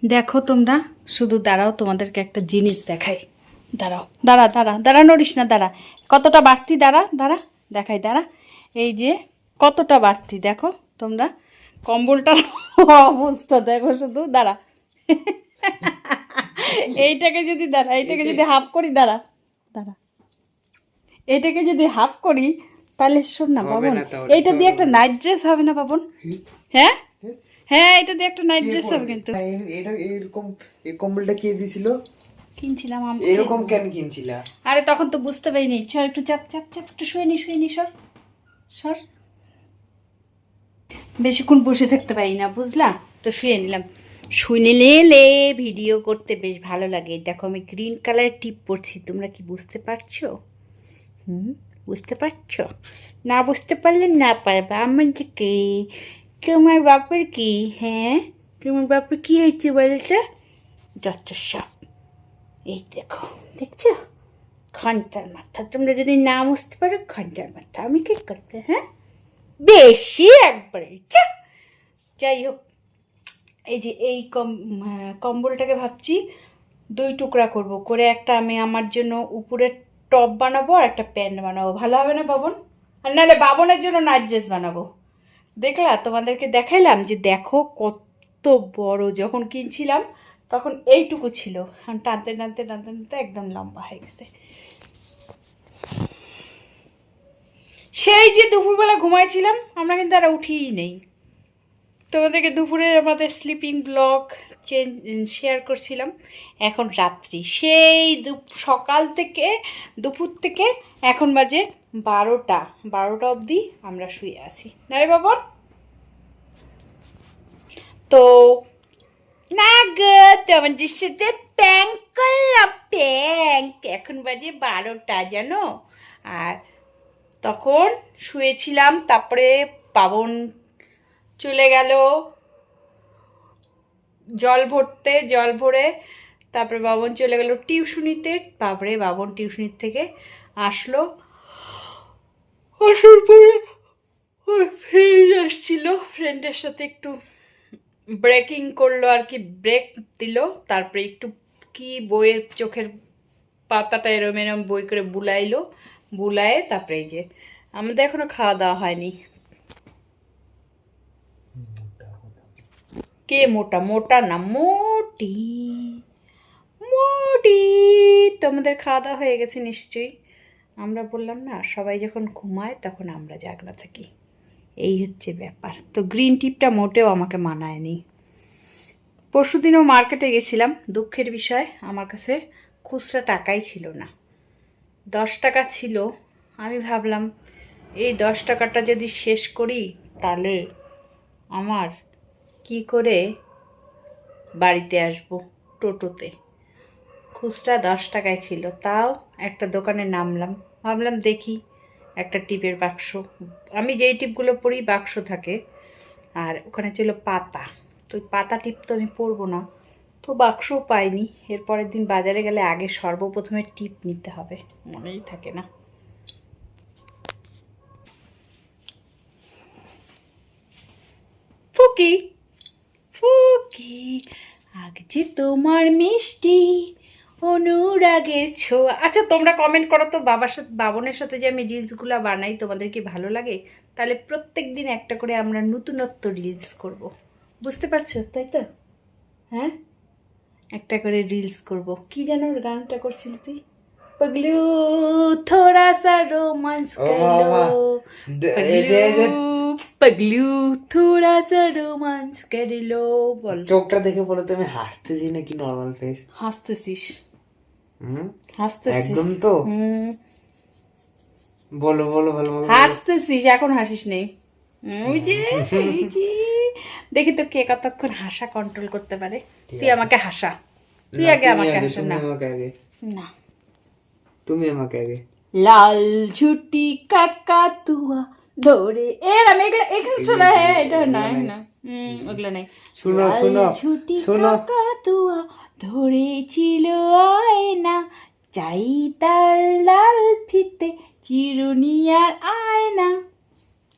দেখো তোমরা, শুধু দাঁড়াও, তোমাদেরকে একটা জিনিস দেখাই। দাঁড়াও, দাঁড়া দাঁড়া দাঁড়া, নড়িস না, দাঁড়া। কতটা বাড়তি, দাঁড়া দাঁড়া, দেখাই, দাঁড়া। এই যে কতটা বাড়তি দেখো তোমরা, কম্বলটার অবস্থা দেখো শুধু, দাঁড়া। এইটাকে যদি দাঁড়া, এইটাকে যদি হাফ করি, দাঁড়া দাঁড়া, এইটাকে যদি হাফ করি তাহলে শোন না বাবন, এইটা দিয়ে একটা নাইট ড্রেস হবে না বাবন? হ্যাঁ হ্যাঁ, এটা দিয়ে একটা নাইট ড্রেস হবে কিন্তু। এটা এরকম এই কম্বলটা কে দিছিল? কিনছিলাম আমি। এরকম কেন কিনছিলা? আরে তখন তো বুঝতে পারিনি। চল একটু চাপ চাপ চাপ, একটু শুয়ে নি সর সর। বেশিক্ষণ বসে থাকতে পারি না বুঝলা, তো শুয়ে নিলাম। শুয়ে নিলে ভিডিও করতে বেশ ভালো লাগে। দেখো আমি গ্রিন কালারের টিপ পরছি, তোমরা কি বুঝতে পারছো? বুঝতে পারছো? না বুঝতে পারলে না পারবা। আমার যে কে, তোমার বাপের কি? হ্যাঁ, তোমার বাপের কি হয়েছে বলতে? যত সব। এই দেখো, দেখছো? ঘন্টার মাথা। তোমরা যদি না বুঝতে পারো, ঘন্টার মাথা। আমি কি করতে, হ্যাঁ, বেশি একবারে। যাই হোক, এই যে এই কম্বলটাকে ভাবছি 2 টুকরা করব, করে একটা আমি আমার জন্য উপরের টপ বানাবো আর একটা প্যান্ট বানাবো। ভালো হবে না বাবন? আর নাহলে বাবনের জন্য নাইট ড্রেস বানাবো। দেখলা, তোমাদেরকে দেখাইলাম যে দেখো কত বড়। যখন কিনছিলাম তখন এইটুকু ছিল, টানতে টানতে টানতে টানতে একদম লম্বা হয়ে গেছে। সেই যে দুপুরবেলা ঘুমাইছিলাম আমরা, কিন্তু আর উঠিই নেই। তোমাদেরকে দুপুরের আমাদের স্লিপিং ব্লগ শেয়ার করছিলাম। এখন রাত্রি, সেই সকাল থেকে দুপুর থেকে এখন বাজে 12টা অবধি আমরা শুয়ে আছি, না রে বাবন? তো না গো, তোমাদের সাথে প্যাঙ্ক করলাম, প্যাঙ্ক। এখন বাজে 12টা জানো। আর তখন শুয়েছিলাম, তারপরে পাবন চলে গেল জল ভরতে, জল ভরে তারপরে বাবন চলে গেল টিউশনিতে। তারপরে বাবন টিউশনির থেকে আসলো, আসার পরে ওই ফ্রেন্ড আসছিল, ফ্রেন্ডের সাথে একটু ব্রেকিং করলো আর কি, ব্রেক দিল। তারপরে একটু কি বইয়ের চোখের পাতাটা এরম এরম বই করে বুলাইলো, বুলায়ে তারপরে এই যে আমাদের এখনো খাওয়া দাওয়া হয়নি। কে মোটা? মোটা না, মোটি মোটি। তোমাদের খাওয়া দাওয়া হয়ে গেছে নিশ্চয়ই। আমরা বললাম না, সবাই যখন ঘুমায় তখন আমরা জাগনা থাকি, এই হচ্ছে ব্যাপার। তো গ্রিন টিপটা মোটেও আমাকে মানায়নি। পরশুদিনও মার্কেটে গেছিলাম, দুঃখের বিষয় আমার কাছে খুচরা টাকাই ছিল না। 10 টাকা ছিল। আমি ভাবলাম এই 10 টাকাটা যদি শেষ করি তাহলে আমার কি করে বাড়িতে আসবো টোটোতে। খুচরা 10 টাকায় ছিল, তাও একটা দোকানে নামলাম। ভাবলাম দেখি একটা টিপের বাক্স, আমি যেই টিপগুলো পরি বাক্স থাকে, আর ওখানে ছিল পাতা। তো পাতা টিপ তো আমি পরবো না, তো বাক্সও পাইনি। এর পরের দিন বাজারে গেলে আগে সর্বপ্রথমে টিপ নিতে হবে, মনেই থাকে না। ফুকি ফুকি, আগ যে তোমার মিষ্টি অনুরাগের ছোঁয়া। আচ্ছা তোমরা কমেন্ট করো তো, বাবার সাথে বাবনের সাথে যে আমি রিলসগুলো বানাই তোমাদের কি ভালো লাগে? তাহলে প্রত্যেক দিন একটা করে আমরা নতুনত্ব রিলস করব, বুঝতে পারছো তাই তো? হ্যাঁ, একটা করে রিলস করব। কি যেন গানটা করছিলি তুই? पगलू थोड़ा सा रोमांस कर लो, पगलू थोड़ा सा रोमांस कर लो। বল, চোখটা দেখে বলো তুমি হাসতেছি নাকি নরমাল ফেস? হাসতেছিস? একদম তো। বলো বলো ভালো ভালো। হাসতেছিস, এখন হাসিস নেই। ওই যে এই যে, দেখি তো কে কতক্ষণ হাসা কন্ট্রোল করতে পারে। তুই আমাকে হাসা, তুই আগে আমাকে হাসা। না না, তুমি আমাকে আগে। লাল ঝুটি কাকাতুয়া ধরে, আমি এখানে শোনা। হ্যাঁ, এটা নাই না, ওগুলো নাই। শুনো শুনো ঝুটি শুনো। কাকাতুয়া ধরেছিল আয়না, চাই তার লাল ফিতে চিরুনি আর আয়না।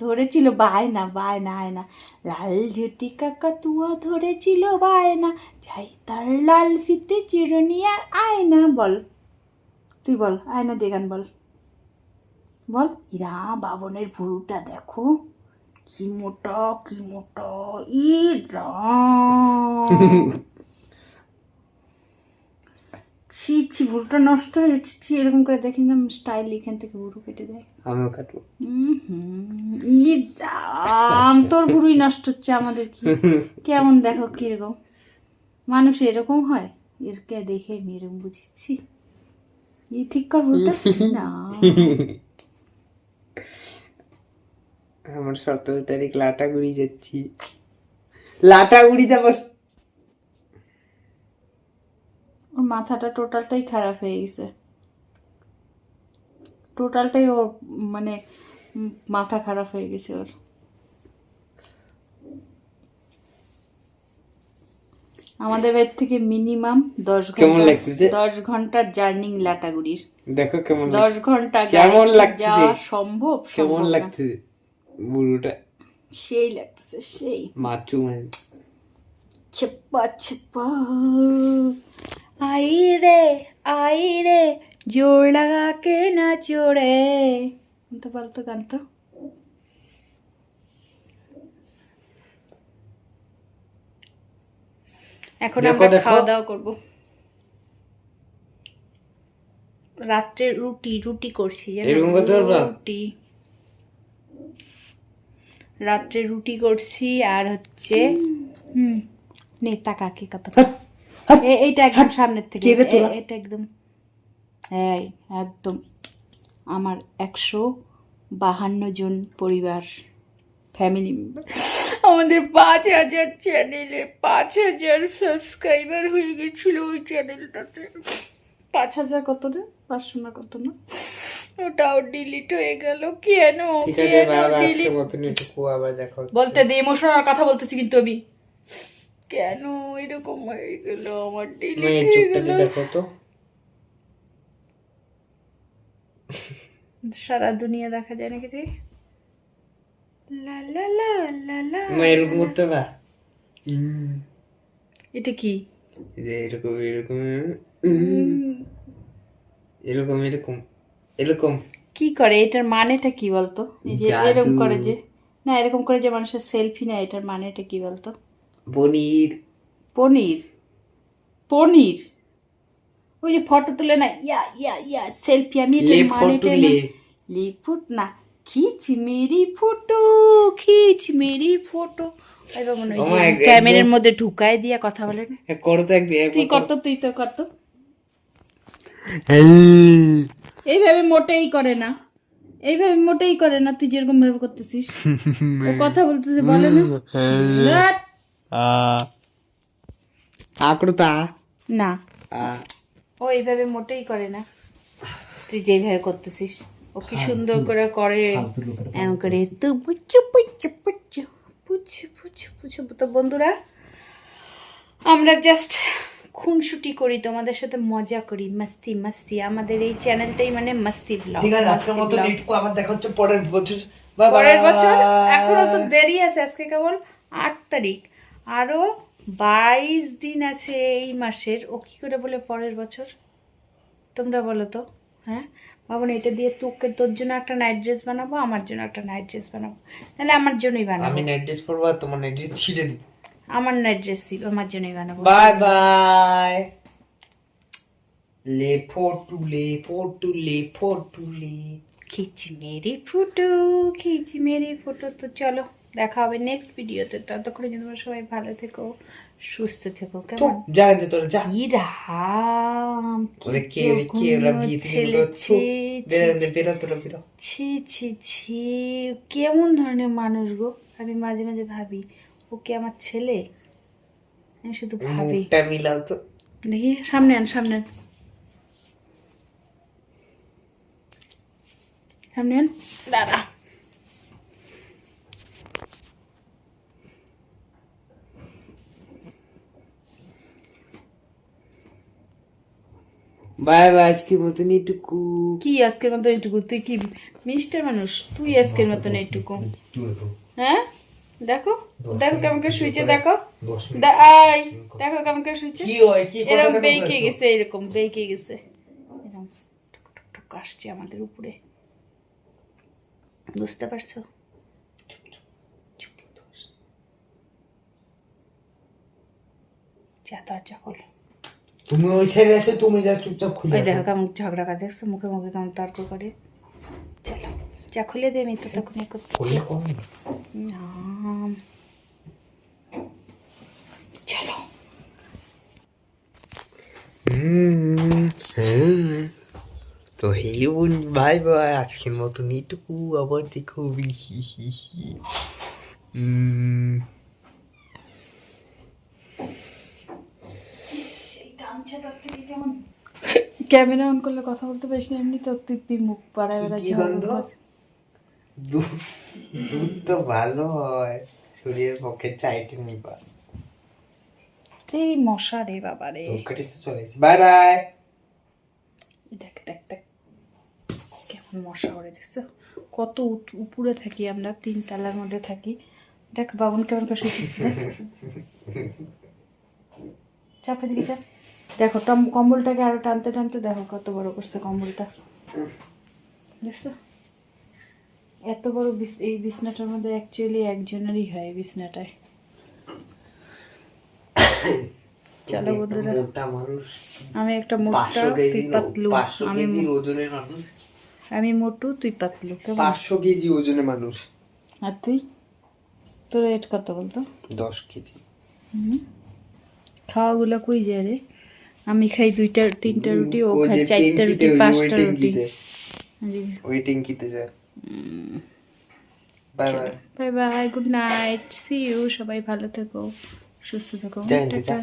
ধরেছিল বায়না, বায়না আয়না, লাল ঝুটি কাকাতুয়া ধরেছিল বায়না, যাই তার লাল ফিতে চিরুনি আর আয়না। বল, তুই বল, আয়না দিয়ে গান বল, বল। ইরা বাবনের ভুরুটা দেখো, কি মোটা কি মোটা। ইরা ছি ছি, ভুরুটা নষ্ট হয়ে যাচ্ছে। ছি, এরকম করে দেখি না স্টাইল এখান থেকে ভুরু কেটে দেয়। আমিও কাটবো। ইরাম, তোর ভুরুই নষ্ট হচ্ছে, আমাদের কি কেমন দেখো কিরকম। মানুষ এরকম হয়, এরকে দেখে আমি এরকম বুঝিচ্ছি। ঠিক কর ভুরুটা না। আমার 17 তারিখ লাটাগুড়ি যাচ্ছি, লাটাগুড়ি যাবো। ওর মাথাটা টোটালটাই খারাপ হয়ে গেছে, টোটালটাই ওর মানে মাথা খারাপ হয়ে গেছে ওর। আমাদের বাড়ি থেকে মিনিমাম 10 ঘন্টার জার্নি লাটাগুড়ির। দেখো কেমন 10 ঘন্টা কেমন লাগছে, যাওয়া সম্ভব? কেমন লাগছে বুড়োটা? সেই লাগতেছে, সেই মাচু ম্যান। छप्पा छप्पा आई रे जोर लगा के नाचो रे। তো বলতো গানটা। এখন আমরা খাওয়া দাওয়া করবো। রাত্রে রুটি করছি, রুটি রাত্রে রুটি করছি। আর হচ্ছে নেতা কাকে কত, এইটা একদম সামনের থেকে, এটা একদম একদম আমার 152 জন পরিবার, ফ্যামিলি মেম্বার। আমাদের 5000 চ্যানেলে 5000 সাবস্ক্রাইবার হয়ে গেছিল ওই চ্যানেলটাতে। 5000 কত না, 500 না কত না, ওটাও ডিলিট হয়ে গেল। কেন বলতে দে, ইমোশনাল কথা বলতেছি কিন্তু আমি। কেন এরকম হয়ে গেল, আমার ডিলিট হয়ে গেল। সারা দুনিয়া দেখা যায় নাকি রে? লা লা লা লা লা, এরকম করতে পার? এটা কি? এরকম এরকম এরকম এরকম এরকম কি করে? এটার মানেটা কি বলতো? এই যে এরকম করে যে, না এরকম করে যে মানুষের সেলফি নেয়, এটার মানেটা কি বলতো? পনির পনির পনির ওই যে ফটো তুলে না, ইয়া ইয়া ইয়া সেলফি। আমি এটার মানেটা লিপুট না, খিচ মেরি ফটো, খিচ মেরি ফটো। এবার মনে হয় ক্যামেরার মধ্যে ঢুকায় দিয়া কথা বলেন। করতো একদিন, তুই করতো, তুই তো করতো। এইভাবে মোটেই করে না, এইভাবে মোটেই করে না। তুই যেরকম ভাবে করতেছিস, ও কথা বলতেছে বলে না আকৃতা না, ও এইভাবে মোটেই করে না। তুই যেভাবে করতেছিস, ও কি সুন্দর করে করে, এমন করে তো পুচু পুচু পুচু পুচু পুচু পুচু। তো বন্ধুরা, আমরা জাস্ট খুনসুটি করি, তোমাদের সাথে মজা করি, মাস্তি মাস্তি। আমাদের এই চ্যানেলটাই মানে মাস্তি ব্লগ। ঠিক আছে, আজকের মতো নেটকো আবার দেখা হচ্ছে পরের বছর। পরের বছর এখনো তো দেরি আছে, আজকে কেবল 8 তারিখ, আরো 22 দিন আছে এই মাসের। ও কি করে বলে পরের বছর? তোমরা বলো তো। হ্যাঁ বাবন, এটা দিয়ে তোর জন্য একটা নাইট ড্রেস বানাবো, আমার জন্য একটা নাইট ড্রেস বানাবো। তাহলে আমার জন্যই বানাবো। আমি নাইট ড্রেস করবো আর তোমার নাইট ড্রেস ছিঁড়ে দিব। আমার নাইট ড্রেস আমার জন্যই বানাবো। Bye bye. ले फोटू ले फोटू ले फोटू ले, खींच मेरी फोटो, खींच मेरी फोटो। তো চলো দেখা হবে নেক্সট ভিডিওতে। ততক্ষণে তোমরা সবাই ভালো থেকো, সুস্থ থেকো। কেমন যা দে তোরা যা। ইরাম, ওরে কে ওরা বিয়ে করছে, বেরো তোরা বেরো। ছি ছি ছি, কেমন ধরনের মানুষ গো। আমি মাঝে মাঝে ভাবি, ও কি আমার ছেলে? আমি শুধু ভাবি। মুখটা মিলাও তো দেখি, সামনে আন, সামনে আন, সামনে আন, দাদা। Bye bye. আজকের মতন এইটুকু। কি আজকের মতন এইটুকু? তুই কি মিষ্টি মানুষ? তুই আজকের মতন এইটুকু? হ্যাঁ দেখো দশ দেখো মিনিট কেমন করে ভিডিও শুয়েছে করে। দেখো 10 মিনিট আই দেখো কেমন করে শুয়েছে কি হয় কি কথা এরকম কেন বেঁকে বলছো? গেছে এরকম বেঁকে গেছে এরকম টুক টুক টুক আসছে আমাদের উপরে বুঝতে পারছো যা দরজা খোল তুমি ওই সাইডে এসে তুমি যা চুপচাপ খুলে ওই আসো। দেখো কেমন ঝগড়া করে দেখছো মুখে মুখে কেমন তর্ক করে চলো যা খুলে দে আমি তো তখন এ করতে খুললে কমে না। না চলো তো হ্যালো বাই বাই আজকের মতন এইটুকু আবার দেখো ক্যামেরা অন করলে কথা বলতে পারিস না এমনি তো তুই মুখ পাড়ায় কি বেড়াচ্ছে গন্ধ? দুধ দুধ তো ভালো হয় শরীরের পক্ষে চাইতে নিবা এই মশা রে বাবা রে ধূপকাঠি তো চলে এসেছি বাই বাই দেখ দেখ দেখ কেমন মশা ওরে দেখছো কত উপরে থাকি আমরা 3 তলার মধ্যে থাকি দেখ বাবুন কেমন করে শুয়েছিস দেখ চাপে দিকে চাপ দেখো কম্বলটাকে আরো টানতে টানতে দেখো কত বড় করছে কম্বলটা দেখছো এত বড় এই বিছনাটার মধ্যে অ্যাকচুয়ালি একজনেরই হয় এই বিছনাটায় চলো বন্ধুরা মোটা মানুষ আমি একটা মোটা 500 কেজি তুই পাতলু 500 আমি কেজি ওজনের মানুষ আমি মোটু তুই পাতলু কেমন 500 কেজি ওজনের মানুষ আর তুই তোর রেট কত বলতো 10 কেজি খাওয়াগুলো কই যায় রে আমি খাই 2টা 3টা রুটি ও ওই খায় যে 4টা রুটি ট্যাঙ্কিতে, 5টা রুটি ওই ট্যাঙ্কিতে যায় bye bye bye bye good night see you সবাই ভালো থেকো সুস্থ থেকো জয় হিন্দ, টাটা যা।